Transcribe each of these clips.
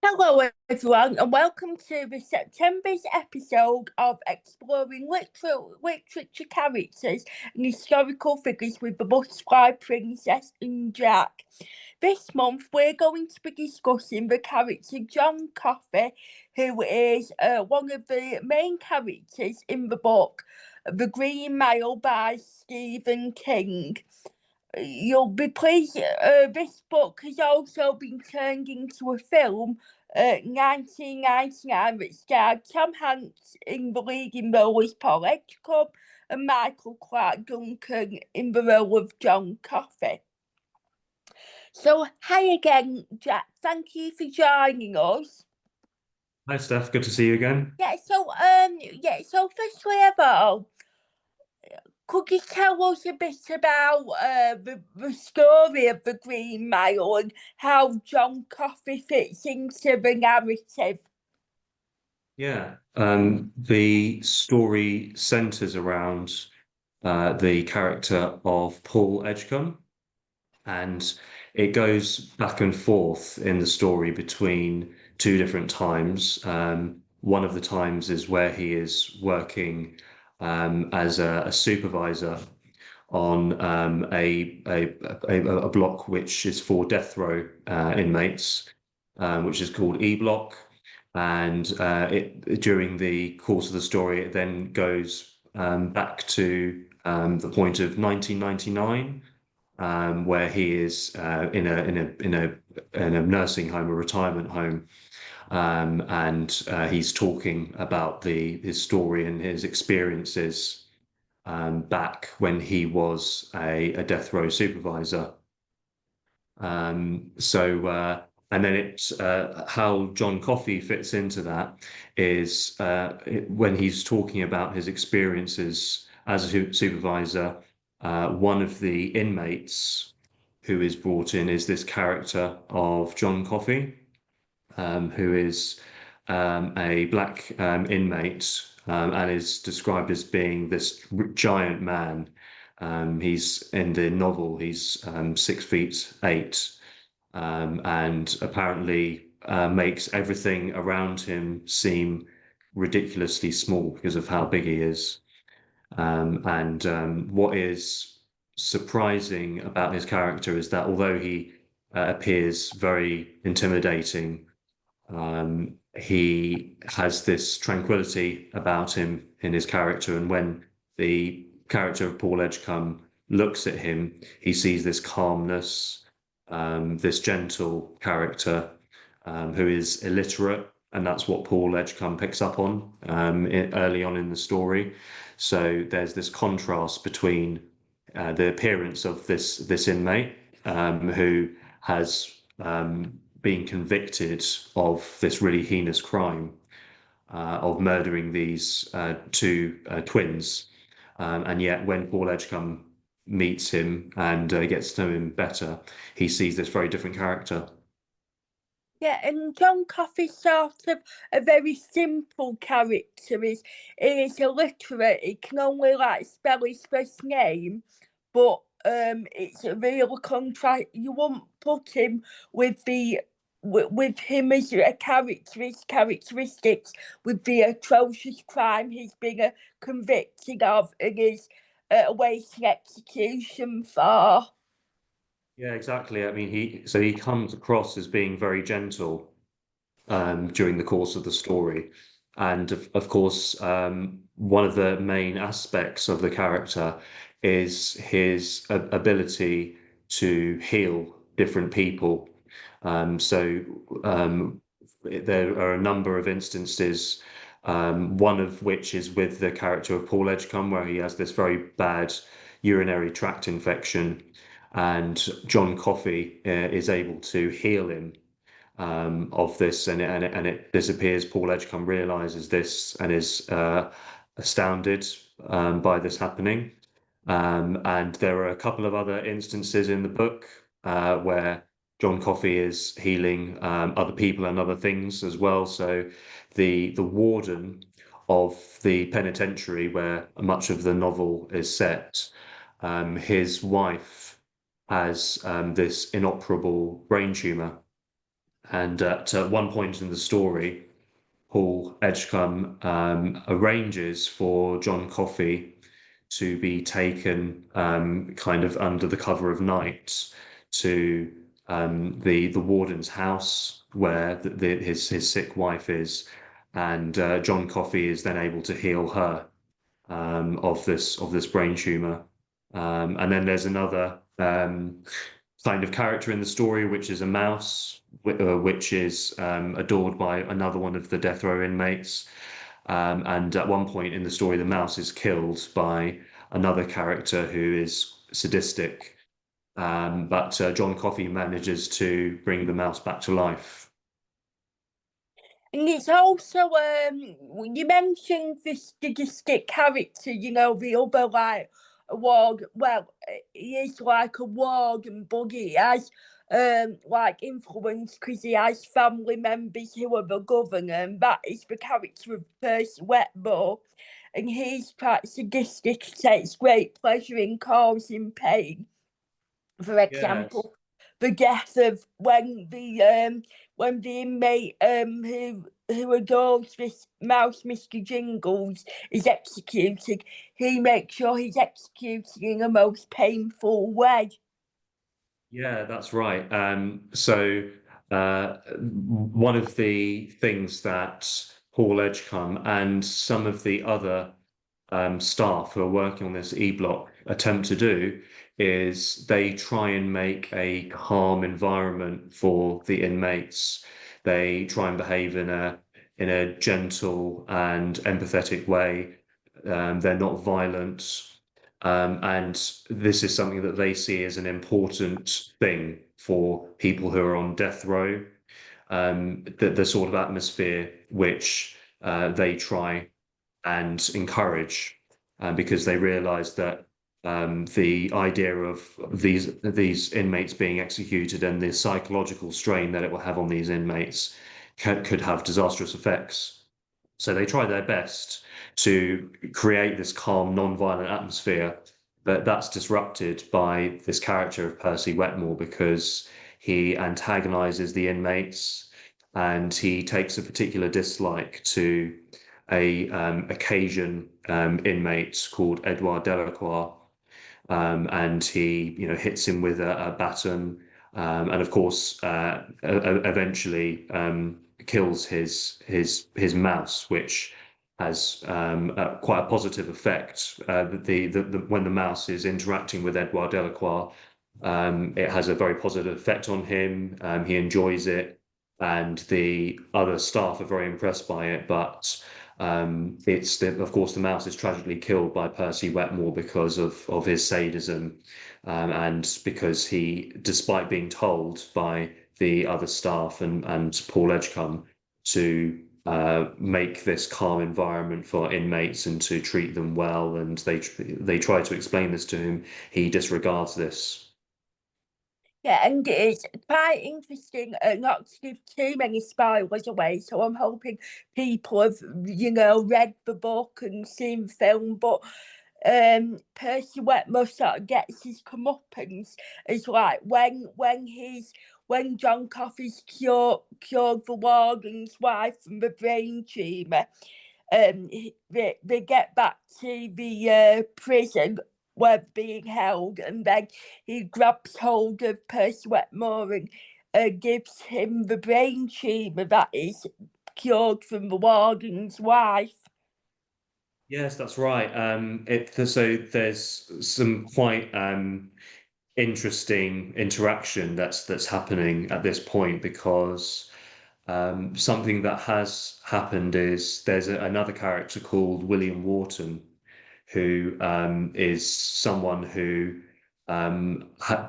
Hello, everyone, and welcome to the September's episode of Exploring Literature Characters and Historical Figures with the Butterfly Princess and Jack. This month, we're going to be discussing the character John Coffey, who is one of the main characters in the book The Green Mile by Stephen King. You'll be pleased, this book has also been turned into a film, 1999, that starred Tom Hanks in the leading role as Paul Edgecomb and Michael Clark Duncan in the role of John Coffey. So, hi again, Jack. Thank you for joining us. Hi, Steph. Good to see you again. So firstly of all, could you tell us a bit about the story of the Green Mile and how John Coffey fits into the narrative? Yeah, the story centers around the character of Paul Edgecomb, and it goes back and forth in the story between two different times. One of the times is where he is working as a supervisor on a block which is for death row inmates, which is called E Block. And it during the course of the story, it then goes back to the point of 1999, where he is in a nursing home, a retirement home, and he's talking about his story and his experiences back when he was a death row supervisor. And then it's how John Coffey fits into that is when he's talking about his experiences as a supervisor. One of the inmates who is brought in is this character of John Coffey, who is a black inmate, and is described as being this giant man. He's in the novel, he's 6'8", and apparently makes everything around him seem ridiculously small because of how big he is. And what is surprising about his character is that although he appears very intimidating, he has this tranquility about him in his character. And when the character of Paul Edgecomb looks at him, he sees this calmness, this gentle character who is illiterate. And that's what Paul Edgecomb picks up on early on in the story. So there's this contrast between the appearance of this inmate who has been convicted of this really heinous crime of murdering these two twins. And yet when Paul Edgecomb meets him and gets to know him better, he sees this very different character. Yeah, and John Coffey's sort of a very simple character. Is illiterate. He can only spell his first name, but it's a real contrast. You won't put him with with him as a character, his characteristics with the atrocious crime he's been convicted of and is awaiting execution for. Yeah, exactly. I mean, he comes across as being very gentle during the course of the story. And of course, one of the main aspects of the character is his ability to heal different people. So there are a number of instances, one of which is with the character of Paul Edgecombe, where he has this very bad urinary tract infection, and John Coffey is able to heal him of this, and it disappears. Paul Edgecombe realizes this and is astounded by this happening. And there are a couple of other instances in the book where John Coffey is healing other people and other things as well. So the warden of the penitentiary where much of the novel is set, his wife has this inoperable brain tumor, And at one point in the story, Paul Edgecomb arranges for John Coffey to be taken kind of under the cover of night to the warden's house where his sick wife is, and John Coffey is then able to heal her of this brain tumor. And then there's another kind of character in the story, which is a mouse, which is adored by another one of the death row inmates. And at one point in the story, the mouse is killed by another character who is sadistic. But John Coffey manages to bring the mouse back to life. And it's also you mentioned the sadistic character, the other like ward. Well, he is like a warden, but he has like influence because he has family members who are the governor, and that is the character of Percy Wetmore. And he's quite sadistic, takes great pleasure in causing pain. For Yes. example, the death of when the inmate who adores this mouse, Mr. Jingles, is executed, he makes sure he's executed in a most painful way. Yeah, that's right. So one of the things that Paul Edgecomb and some of the other staff who are working on this e-block attempt to do is they try and make a calm environment for the inmates. They try and behave in a gentle and empathetic way. They're not violent. And this is something that they see as an important thing for people who are on death row. The sort of atmosphere which they try and encourage, because they realize that the idea of these inmates being executed and the psychological strain that it will have on these inmates could have disastrous effects. So they try their best to create this calm, non-violent atmosphere, but that's disrupted by this character of Percy Wetmore because he antagonizes the inmates and he takes a particular dislike to a Cajun inmate called Edouard Delacroix, and he hits him with a baton, and of course eventually kills his mouse, which has quite a positive effect. When the mouse is interacting with Edouard Delacroix, it has a very positive effect on him. He enjoys it, and the other staff are very impressed by it. But of course, the mouse is tragically killed by Percy Wetmore because of his sadism, and because he, despite being told by the other staff and Paul Edgecomb to make this calm environment for inmates and to treat them well, and they try to explain this to him, he disregards this. Yeah, and it's quite interesting not to give too many spoilers away. So I'm hoping people have, read the book and seen the film. But Percy Wetmore sort of gets his comeuppance as like when John Coffey's cured the warden's wife from the brain tumour. They get back to the prison where they're being held, and then he grabs hold of Percy Wetmore and gives him the brain tumour that is cured from the warden's wife. Yes, that's right. So there's some quite interesting interaction that's happening at this point because something that has happened is there's another character called William Wharton, who is someone who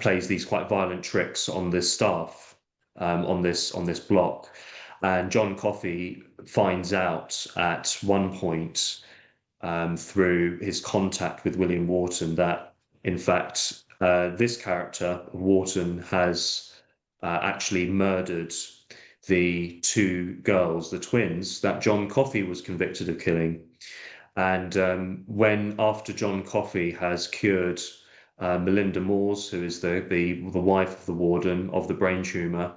plays these quite violent tricks on this staff, on this block. And John Coffey finds out at one point, through his contact with William Wharton, that in fact this character Wharton has actually murdered the two girls, the twins, that John Coffey was convicted of killing. And when after John Coffey has cured Melinda Moores, who is the wife of the warden of the brain tumor,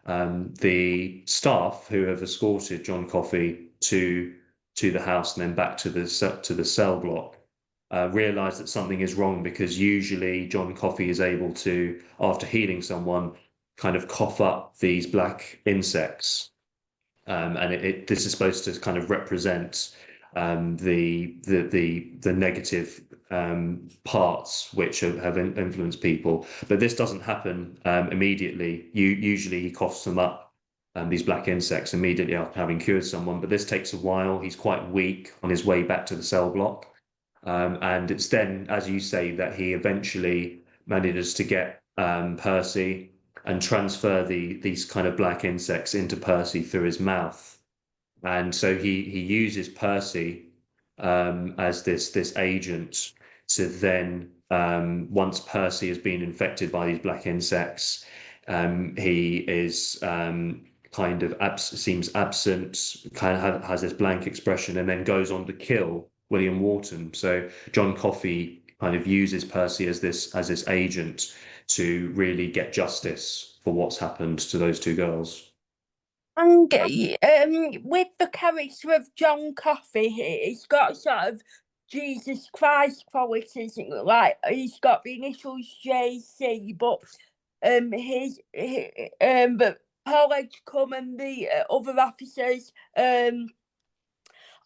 the staff who have escorted John Coffey to the house and then back to the cell block realize that something is wrong, because usually John Coffey is able to, after healing someone, kind of cough up these black insects, and this is supposed to kind of represent the negative parts which have influenced people. But this doesn't happen immediately. Usually he coughs them up, these black insects, immediately after having cured someone. But this takes a while. He's quite weak on his way back to the cell block. And it's then, as you say, that he eventually manages to get Percy and transfer these kind of black insects into Percy through his mouth. And so he uses Percy as this agent to then, once Percy has been infected by these black insects, he is kind of seems absent, kind of has this blank expression, and then goes on to kill William Wharton. So John Coffey kind of uses Percy as this agent to really get justice for what's happened to those two girls. And with the character of John Coffey here, he's got sort of Jesus Christ qualities, like he's got the initials JC, but but Paul Edgecomb and the other officers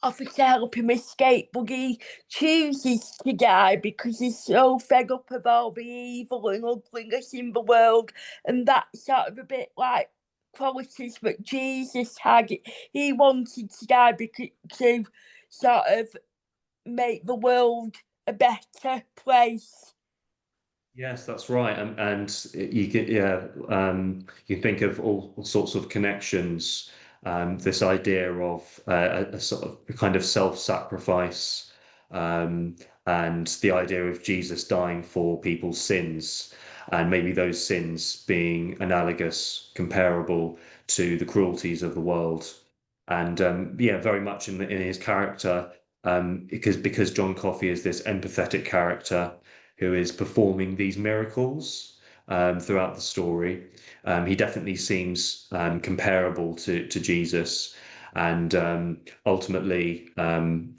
officer help him escape, but he chooses to die because he's so fed up of all the evil and ugliness in the world, and that's sort of a bit like qualities that Jesus had. He wanted to die because to sort of make the world a better place. Yes, that's right, and you can, yeah, you think of all sorts of connections. This idea of a sort of kind of self-sacrifice, and the idea of Jesus dying for people's sins, and maybe those sins being analogous, comparable to the cruelties of the world, and yeah, very much in his character, because John Coffey is this empathetic character who is performing these miracles throughout the story. He definitely seems comparable to Jesus, and ultimately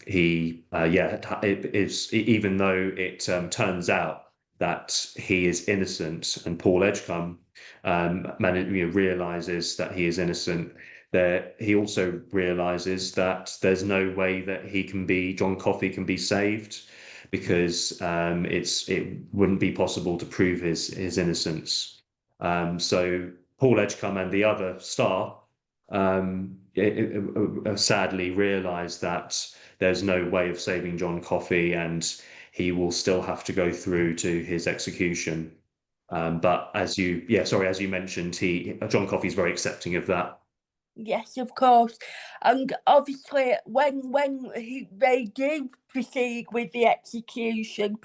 he it is, even though it turns out that he is innocent, and Paul Edgecomb realizes that he is innocent. There, he also realizes that there's no way that John Coffey can be saved, because it wouldn't be possible to prove his innocence. So Paul Edgecomb and the other staff sadly realise that there's no way of saving John Coffey, and he will still have to go through to his execution. But as you mentioned, John Coffey is very accepting of that. Yes, of course. And obviously, when they do proceed with the execution,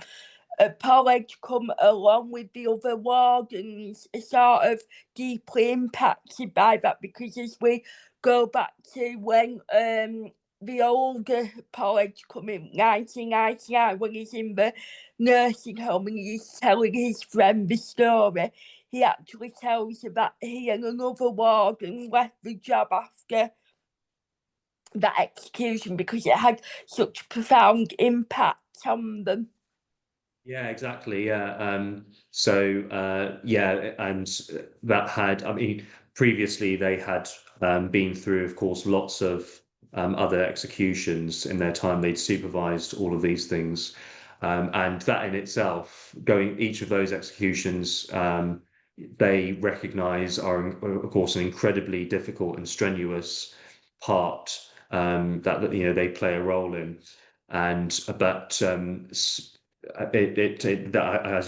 Paul Edgecomb, along with the other wardens, are sort of deeply impacted by that, because as we go back to when the older Paul Edgecomb in 1999, when he's in the nursing home and he's telling his friend the story, he actually tells her that he and another warden left the job after that execution because it had such profound impact on them. Yeah, exactly. Yeah. Yeah, and that had, I mean, previously they had been through, of course, lots of other executions in their time. They'd supervised all of these things. And that in itself, each of those executions, they recognize are, of course, an incredibly difficult and strenuous part that they play a role in. And but as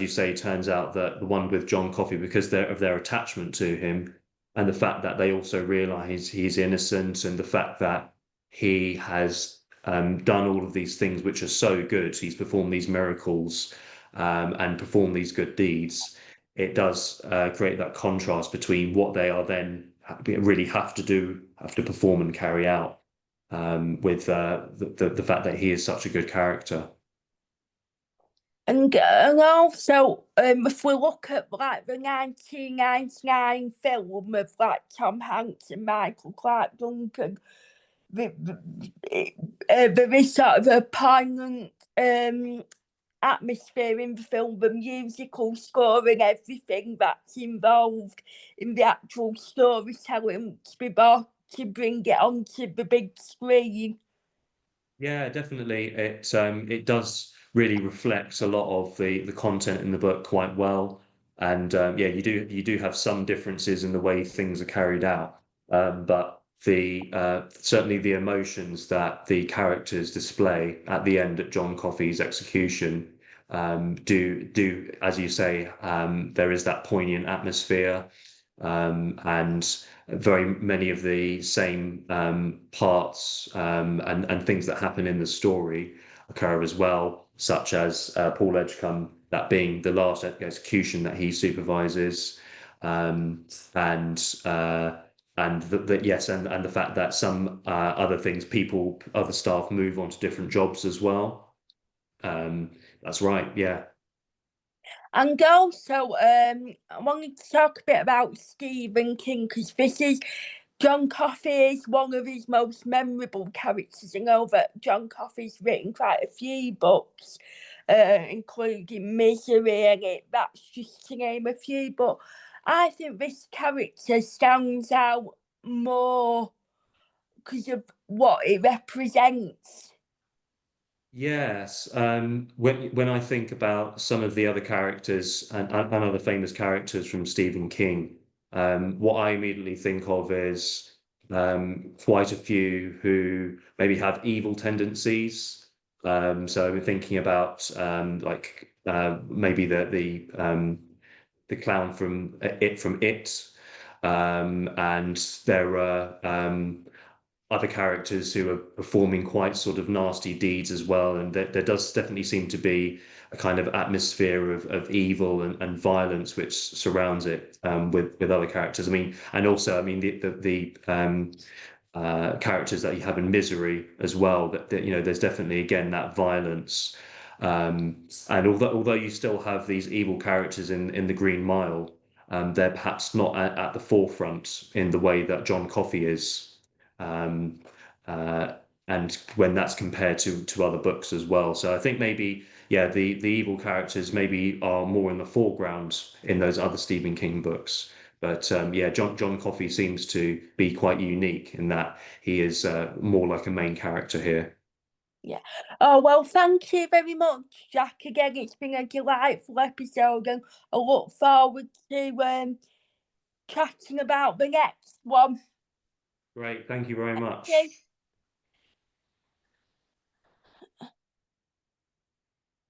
you say, turns out that the one with John Coffey, because of their attachment to him, and the fact that they also realize he's innocent, and the fact that he has done all of these things which are so good, he's performed these miracles and performed these good deeds. It does create that contrast between what they are then really have to perform and carry out, with the fact that he is such a good character. And also, if we look at like the 1999 film of like Tom Hanks and Michael Clarke Duncan, there is sort of a poignant atmosphere in the film, the musical score and everything that's involved in the actual storytelling to be brought to bring it onto the big screen. Yeah, definitely. It does really reflect a lot of the content in the book quite well. And yeah, you do have some differences in the way things are carried out. But the certainly the emotions that the characters display at the end at John Coffey's execution do, as you say, there is that poignant atmosphere, and very many of the same parts and things that happen in the story occur as well, such as Paul Edgecomb, that being the last execution that he supervises, um, and yes, and the fact that some other things, other staff move on to different jobs as well. That's right, yeah. And also, I wanted to talk a bit about Stephen King because this is John Coffey is one of his most memorable characters. I know that John Coffey's written quite a few books, including Misery, and that's just to name a few. But I think this character stands out more because of what it represents. Yes, when I think about some of the other characters and other famous characters from Stephen King, what I immediately think of is quite a few who maybe have evil tendencies. So we're thinking about like maybe the clown from It, and there are other characters who are performing quite sort of nasty deeds as well. And there does definitely seem to be a kind of atmosphere of evil and violence which surrounds it, with other characters. I mean, and also, I mean, the characters that you have in Misery as well, that you know, there's definitely again that violence. And although you still have these evil characters in the Green Mile, they're perhaps not at the forefront in the way that John Coffey is, um, uh, and when that's compared to other books as well. So I think maybe, yeah, the evil characters maybe are more in the foreground in those other Stephen King books. But yeah, John Coffey seems to be quite unique in that he is more like a main character here. Yeah. Oh, well, thank you very much, Jack. Again, it's been a delightful episode, and I look forward to chatting about the next one. Great, thank you very Okay. much.